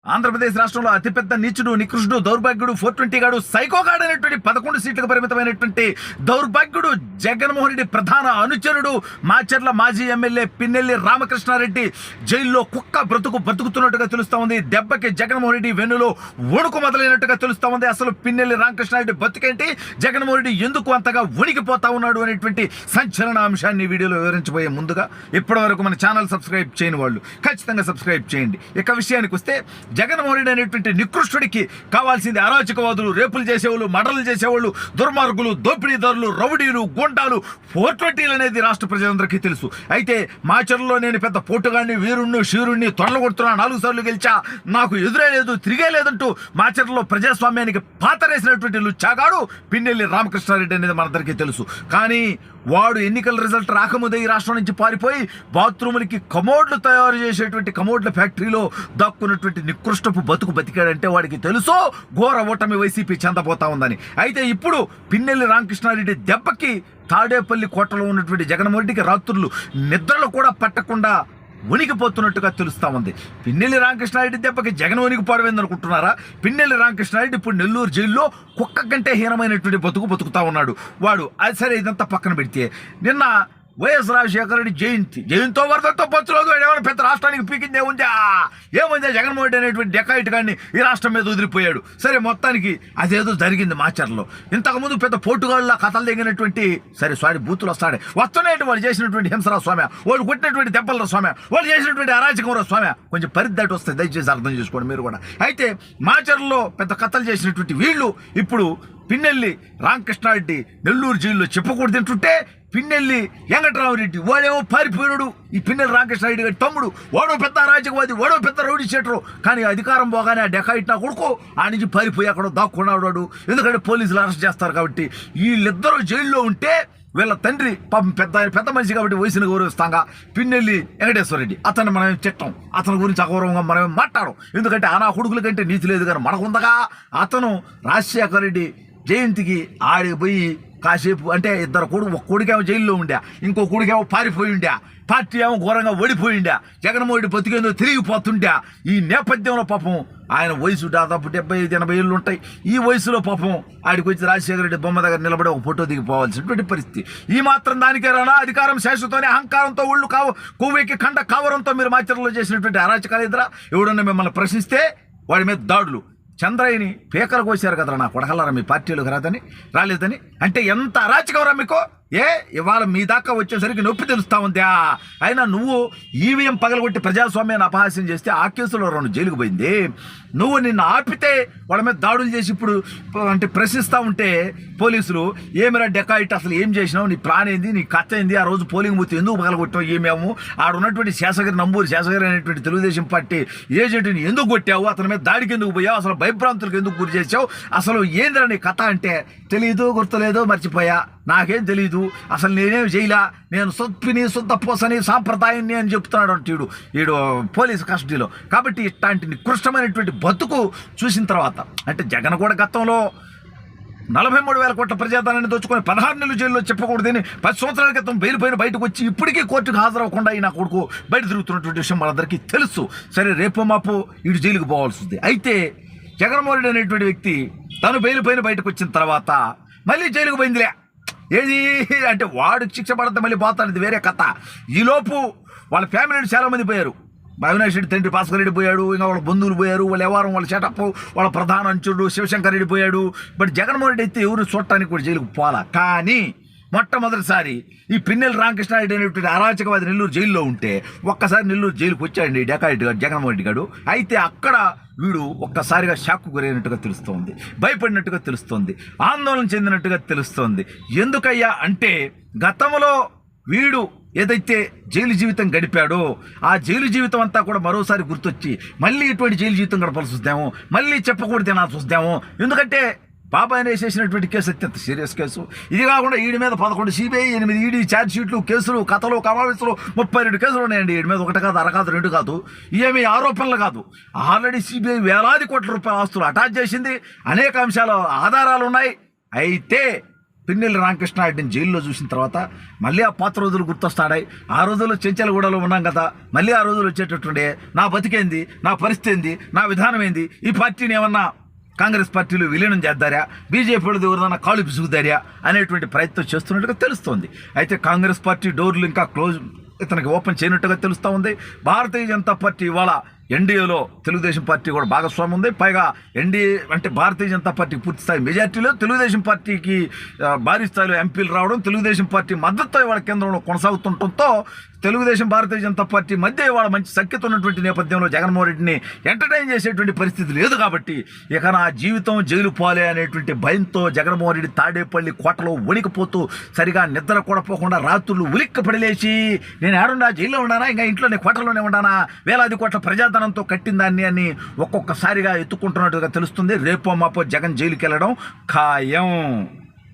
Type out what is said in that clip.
ఆంధ్రప్రదేశ్ రాష్ట్రంలో అతిపెద్ద నీచుడు, నికృష్టుడు, దౌర్భాగ్యుడు, 420 గాడు, సైకోగాడు అనేటువంటి 11 సీట్లకు పరిమితమైనటువంటి దౌర్భాగ్యుడు జగన్మోహన్ రెడ్డి ప్రధాన అనుచరుడు మాచర్ల మాజీ ఎమ్మెల్యే పిన్నెల్లి రామకృష్ణారెడ్డి జైల్లో కుక్క బ్రతుకుతున్నట్టుగా తెలుస్తా ఉంది. దెబ్బకి జగన్మోహన్ రెడ్డి వెన్నులో వణుకు మొదలైనట్టుగా తెలుస్తా ఉంది. అసలు పిన్నెల్లి రామకృష్ణారెడ్డి బతుకేంటి, జగన్మోహన్ రెడ్డి ఎందుకు అంతగా వణికిపోతా ఉన్నాడు అనేటువంటి సంచలన అంశాన్ని వీడియోలో వివరించబోయే ముందుగా ఇప్పటి వరకు మన ఛానల్ సబ్స్క్రైబ్ చేయని వాళ్ళు ఖచ్చితంగా సబ్స్క్రైబ్ చేయండి. ఇక విషయానికి వస్తే జగన్మోహన్ రెడ్డి అనేటువంటి నికృష్టుడికి కావాల్సింది అరాచకవాదులు, రేపులు చేసేవాళ్ళు, మర్డర్లు చేసేవాళ్ళు, దుర్మార్గులు, దోపిడీదారులు, రౌడీలు, గుండాలు, 420 అనేది రాష్ట్ర ప్రజలందరికీ తెలుసు. అయితే మాచర్లో నేను పెద్ద పోటుగాడిని, వీరుణ్ణి, శీరుణ్ణి, తొడలగొడుతున్నా, 4 సార్లు గెలిచా, నాకు ఎదురే లేదు, తిరిగే లేదంటూ మాచర్లో ప్రజాస్వామ్యానికి పాతరేసినటువంటి లుచ్చాగాడు పిన్నెల్లి రామకృష్ణారెడ్డి అనేది మనందరికీ తెలుసు. కానీ వాడు ఎన్నికల రిజల్ట్ రాకముందే ఈ రాష్ట్రం నుంచి పారిపోయి బాత్రూములకి కమోడ్లు తయారు చేసేటువంటి కమోడ్ల ఫ్యాక్టరీలో దాక్కున్నటువంటి నికృష్టపు బతికాడంటే వాడికి తెలుసో ఘోర ఓటమి వైసీపీ చెందబోతా ఉందని. అయితే ఇప్పుడు పిన్నెల్లి రామకృష్ణారెడ్డి దెబ్బకి తాడేపల్లి కోటలో ఉన్నటువంటి జగన్మోహన్ రెడ్డికి రాత్రులు నిద్రలు కూడా పట్టకుండా వణికిపోతున్నట్టుగా తెలుస్తా ఉంది. పిన్నెల్లి రామకృష్ణారెడ్డి దెబ్బకి జగన్ వణికిపోవడం అనుకుంటున్నారా? పిన్నెల్లి రామకృష్ణారెడ్డి ఇప్పుడు నెల్లూరు జైల్లో కుక్క కంటే హీనమైనటువంటి బతుకుతా ఉన్నాడు. వాడు అది సరే, ఇదంతా పక్కన పెడితే నిన్న వైఎస్ రాజశేఖర రెడ్డి జయంతో వరదతో పంచులేదు. ఏమైనా పెద్ద రాష్ట్రానికి పీకింది ఏముంది జగన్మోహన్ రెడ్డి అనేటువంటి డెకాయిట్ గాడిని ఈ రాష్ట్రం మీద వదిలిపోయాడు. సరే, మొత్తానికి అదేదో జరిగింది మాచర్లో. ఇంతకుముందు పెద్ద పోటుగాళ్ళ కథలు దిగినటువంటి బూతులు వస్తున్నాయి వాళ్ళు చేసినటువంటి హింసరా స్వామి, వాళ్ళు కొట్టినటువంటి దెబ్బల స్వామి, వాళ్ళు చేసినటువంటి అరాచకం స్వామి, కొంచెం పరిద్దాటి వస్తాయి, దయచేసి అర్థం చేసుకోండి మీరు కూడా. అయితే మాచర్లో పెద్ద కథలు చేసినటువంటి వీళ్ళు ఇప్పుడు పిన్నెల్లి రామకృష్ణారెడ్డి నెల్లూరు జైల్లో చెప్పకూడదు తింటుంటే పిన్నెల్లి వెంకటరామరెడ్డి వాడేమో పారిపోయాడు. ఈ పిన్నెల్లి రామకృష్ణారెడ్డి గారి తమ్ముడు వాడో పెద్ద అరాచకవాది, వాడో పెద్ద రౌడీ షీటరు. కానీ అధికారం పోగానే ఆ డెకాయిట్ నా కొడుకు ఆ నుంచి పారిపోయి అక్కడ దాక్కున్నాడు. ఎందుకంటే పోలీసులు అరెస్ట్ చేస్తారు కాబట్టి. వీళ్ళిద్దరూ జైల్లో ఉంటే వీళ్ళ తండ్రి పాపం పెద్ద మనిషి కాబట్టి వయసును గౌరవిస్తాగా పిన్నెల్లి వెంకటేశ్వరరెడ్డి, అతన్ని మనం చెట్టం, అతని గురించి అగౌరవంగా మనం మాట్లాడం. ఎందుకంటే ఆ నా కొడుకుల కంటే నీతి లేదు కానీ మనకుందగా. అతను రాజశేఖర రెడ్డి జయంతికి ఆడికి పోయి కాసేపు అంటే ఇద్దరు ఒక కొడుకేమో జైల్లో ఉండా, ఇంకో కొడుకేమో పారిపోయి ఉండా, పార్టీ ఏమో ఘోరంగా ఓడిపోయిండా, జగన్మోహన్ రెడ్డి బతికేందో తిరిగిపోతుండా. ఈ నేపథ్యంలో పాపం ఆయన వయసు దాదాపు 75-80 ఏళ్ళు ఉంటాయి. ఈ వయసులో పాపం ఆడికి వచ్చి రాజశేఖర రెడ్డి బొమ్మ దగ్గర నిలబడి ఒక ఫోటో దిగిపోవాల్సినటువంటి పరిస్థితి. ఈ మాత్రం దానికే రానా అధికారం శాశ్వతోనే అహంకారంతో ఒళ్ళు కొవ్వెక్కి కావరంతో మీరు మాచర్లో చేసినటువంటి అరాచకాలు ఎదురా ఎవడన్నా మిమ్మల్ని ప్రశ్నిస్తే వాడి మీద దాడులు. చంద్రయ్యని పేకలు కోసారు కదరా నా కొడకల్లారా మీ పార్టీలోకి రాలేదని. అంటే ఎంత అరాచకం మీకు. ఇవాళ మీ దాకా వచ్చేసరికి నొప్పి తెలుస్తా ఉందా? అయినా నువ్వు ఈవీఎం పగలగొట్టి ప్రజాస్వామ్యాన్ని అపహాస్యం చేస్తే ఆ కేసులో 2 జైలుకు పోయింది. నువ్వు నిన్ను ఆపితే వాళ్ళ మీద దాడులు చేసి ఇప్పుడు అంటే ప్రశ్నిస్తూ ఉంటే పోలీసులు ఏమిరా డెకాయిట్, అసలు ఏం చేసినావు, నీ ప్లాన్ ఏంది, నీ కథ ఏంది, ఆ రోజు పోలింగ్ బూత్ ఎందుకు పగలగొట్టావు, ఏమేమో ఆడున్నటువంటి నంబూరి శేషగిరి అనేటువంటి తెలుగుదేశం పార్టీ ఏజెంట్ని ఎందుకు కొట్టావు, అతని మీద దాడికి ఎందుకు పోయావు, అసలు భయభ్రాంతులకు ఎందుకు గురి చేసావు, అసలు ఏందిరా నీ కథ అంటే తెలీదు, గుర్తులేదు, మర్చిపోయా, నాకేం తెలీదు, అసలు నేనేం చేయలా, నేను సొప్పిని శుద్ధపోసని సాంప్రదాయాన్ని అని చెప్తున్నాడు అంటూ వీడు పోలీసు కస్టడీలో. కాబట్టి ఇట్లాంటి నికృష్టమైనటువంటి బతుకు చూసిన తర్వాత అంటే జగన్ కూడా గతంలో 43,000 కోట్ల ప్రజాధనాన్ని దోచుకొని 16 నెలలు జైల్లో చెప్పకూడదని 10 సంవత్సరాల క్రితం బయటకు వచ్చి ఇప్పటికీ కోర్టుకు హాజరవ్వకుండా ఈ నా కొడుకు బయట తిరుగుతున్నటువంటి విషయం మనందరికీ తెలుసు. సరే, రేపు మాపు వీడు జైలుకు పోవాల్సి ఉంది. అయితే జగన్మోహన్ రెడ్డి అనేటువంటి వ్యక్తి తను బయటకు వచ్చిన తర్వాత మళ్ళీ జైలుకు పోయిందిలే. ఏది అంటే వాడు శిక్ష పడితే మళ్ళీ పోతాడు, ఇది వేరే కథ. ఈలోపు వాళ్ళ ఫ్యామిలీ చాలామంది పోయారు. అవినాష్ రెడ్డి తండ్రి భాస్కర్ రెడ్డి పోయాడు, ఇంకా వాళ్ళ బంధువులు పోయారు, వాళ్ళ వ్యవహారం, వాళ్ళ సెటప్, వాళ్ళ ప్రధాన అంచుడు శివశంకర్ రెడ్డి పోయాడు. బట్ జగన్మోహన్ రెడ్డి అయితే ఎవరు చూడటానికి కూడా జైలుకు పోలా. కానీ మొట్టమొదటిసారి ఈ పిన్నెల్లి రామకృష్ణారెడ్డి అనేటువంటి అరాచకవాది నెల్లూరు జైల్లో ఉంటే ఒక్కసారి నెల్లూరు జైలుకు వచ్చాడండి డెకాయిట్ గారు జగన్మోహన్ రెడ్డి గారు. అయితే అక్కడ వీడు ఒక్కసారిగా షాక్కు గురైనట్టుగా తెలుస్తోంది, భయపడినట్టుగా తెలుస్తోంది, ఆందోళన చెందినట్టుగా తెలుస్తోంది. ఎందుకయ్యా అంటే గతంలో వీడు ఏదైతే జైలు జీవితం గడిపాడో ఆ జైలు జీవితం అంతా కూడా మరోసారి గుర్తొచ్చి మళ్ళీ ఇటువంటి జైలు జీవితం గడపాల్సి వస్తాము, మళ్ళీ చెప్పకూడదు తినాల్సి వస్తాము. ఎందుకంటే బాబాయ్ వేసేసినటువంటి కేసు అత్యంత సీరియస్ కేసు. ఇది కాకుండా ఈడి మీద 11 సిబిఐ, 8 ఈడీ ఛార్జ్ షీట్లు, కేసులు, కథలు, కమావేశాలు 32 కేసులు ఉన్నాయండి. ఈడి మీద 1 కాదు, 2 కాదు, 2 కాదు, ఏమీ ఆరోపణలు కాదు. ఆల్రెడీ సిబిఐ వేలాది కోట్ల రూపాయల ఆస్తులు అటాచ్ చేసింది, అనేక అంశాల ఆధారాలు ఉన్నాయి. అయితే పిన్నెల్లి రామకృష్ణారెడ్డిని జైల్లో చూసిన తర్వాత మళ్ళీ ఆ పాత రోజులు గుర్తొస్తాడాయి. ఆ రోజుల్లో చెంచలగూడలో ఉన్నాం కదా, మళ్ళీ ఆ రోజులు వచ్చేటట్టుండే నా బతికేంది, నా పరిస్థితి ఏంది, నా విధానం ఏంది, ఈ పార్టీని ఏమన్నా కాంగ్రెస్ పార్టీలో విలీనం చేద్దారా, బీజేపీ వాళ్ళు ఎవరిదన్నా కాళ్ళు పిసుగుదారా అనేటువంటి ప్రయత్నం చేస్తున్నట్టుగా తెలుస్తోంది. అయితే కాంగ్రెస్ పార్టీ డోర్లు ఇంకా క్లోజ్ ఇతనికి ఓపెన్ చేయనట్టుగా తెలుస్తూ ఉంది. భారతీయ జనతా పార్టీ ఇవాళ ఎన్డీఏలో తెలుగుదేశం పార్టీ కూడా భాగస్వామ్యం ఉంది. పైగా ఎన్డీఏ అంటే భారతీయ జనతా పార్టీకి పూర్తి స్థాయి మెజార్టీలో, తెలుగుదేశం పార్టీకి భారీ స్థాయిలో ఎంపీలు రావడం, తెలుగుదేశం పార్టీ మద్దతుతో ఇవాళ కేంద్రంలో కొనసాగుతుండటంతో తెలుగుదేశం భారతీయ జనతా పార్టీ మధ్య ఇవాళ మంచి సఖ్యత ఉన్నటువంటి నేపథ్యంలో జగన్మోహన్ రెడ్డిని ఎంటర్టైన్ చేసేటువంటి పరిస్థితి లేదు. కాబట్టి ఇక నా జీవితం జైలు పోలే అనేటువంటి భయంతో జగన్మోహన్ రెడ్డి తాడేపల్లి కోటలో వణికిపోతూ సరిగా నిద్ర కూడా పోకుండా రాత్రులు ఉలిక్కి పడిలేసి నేను ఏడున్నా, జైల్లో ఉన్నానా, ఇంకా ఇంట్లోనే కోటలోనే ఉన్నానా, వేలాది కోట్ల ప్రజాధనంతో కట్టిన దాన్ని అని ఒక్కొక్కసారిగా ఎత్తుకుంటున్నట్టుగా తెలుస్తుంది. రేపో మాపో జగన్ జైలుకి వెళ్ళడం ఖాయం.